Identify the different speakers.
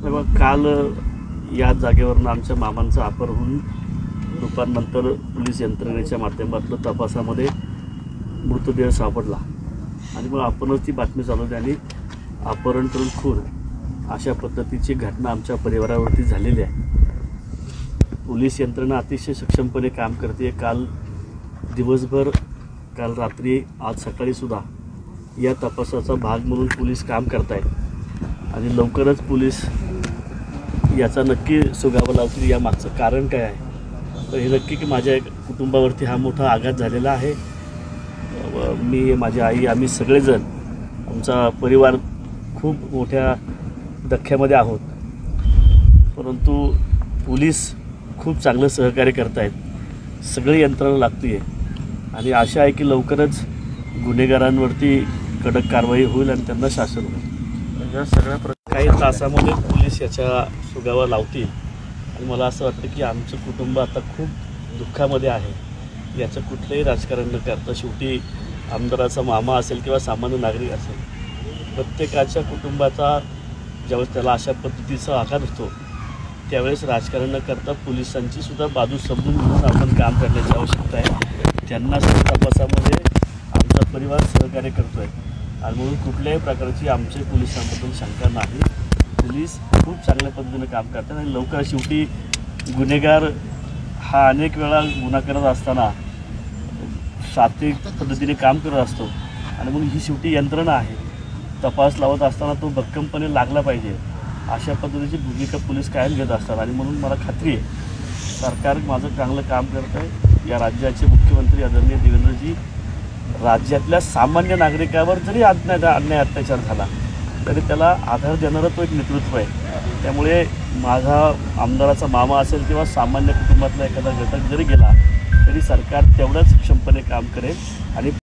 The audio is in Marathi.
Speaker 1: तेव्हा काल या जागेवरून आमच्या मामांचा अपहरण होऊन दुपारनंतर पोलीस यंत्रणेच्या माध्यमातून तपासामध्ये मृतदेह सापडला आणि मग आपणच ती बातमी चालवली आणि अपहरण करून खून अशा पद्धतीची घटना आमच्या परिवारावरती झालेली आहे। पोलीस यंत्रणा अतिशय सक्षमपणे काम करते। काल दिवसभर, काल रात्री, आज सकाळीसुद्धा या तपासाचा भाग म्हणून पोलीस काम करत आहेत आणि लवकरच पोलीस याचा नक्की सुगावा लावतील। या मागचं कारण काय आहे तर हे नक्की की माझ्या कुटुंबावरती हा मोठा आघात झालेला आहे। मी, माझी आई, आम्ही सगळेजण, आमचा परिवार खूप मोठ्या धक्क्यामध्ये आहोत, परंतु पोलीस खूप चांगलं सहकार्य करत आहेत। सगळी यंत्रणा लागते आहे आणि आशा आहे की लवकरच गुन्हेगारांवरती कडक कारवाई होईल आणि त्यांना शासन होईल। या सगळ्या काही तासामध्ये पोलीस याच्या सुगावा लावतील आणि मला असं वाटतं की आमचं कुटुंब आता खूप दुःखामध्ये आहे। याचं कुठलंही राजकारण न करता शेवटी आमदाराचा मामा असेल किंवा सामान्य नागरिक असेल, प्रत्येकाच्या कुटुंबाचा ज्यावेळेस त्याला अशा पद्धतीचा आघात होतो त्यावेळेस राजकारण न करता पोलिसांची सुद्धा बाजू समजून घेऊन आपण काम करण्याची आवश्यकता आहे। त्यांना सुद्धा तपासामध्ये आमचा परिवार सहकार्य करतो आहे आणि म्हणून कुठल्याही प्रकारची आमच्या पोलिसांबद्दल शंका नाही। पोलीस खूप चांगल्या पद्धतीने काम करतात आणि लवकर शेवटी गुन्हेगार हा अनेक वेळा गुन्हा करत असताना सात्विक पद्धतीने काम करत असतो आणि म्हणून ही शेवटी यंत्रणा आहे। तपास लावत असताना तो भक्कमपणे लागला पाहिजे अशा पद्धतीची भूमिका पोलीस कायम घेत असतात आणि म्हणून मला खात्री आहे सरकार माझं चांगलं काम करत आहे। या राज्याचे मुख्यमंत्री आदरणीय देवेंद्रजी राज्यातल्या सामान्य नागरिकावर जरी अन्याय अत्याचार झाला तरी त्याला आधार देणारं तो एक नेतृत्व आहे। त्यामुळे माझा आमदाराचा मामा असेल किंवा सामान्य कुटुंबातला एखादा घटक जरी गेला तरी सरकार तेवढंच क्षमपणे काम करेल आणि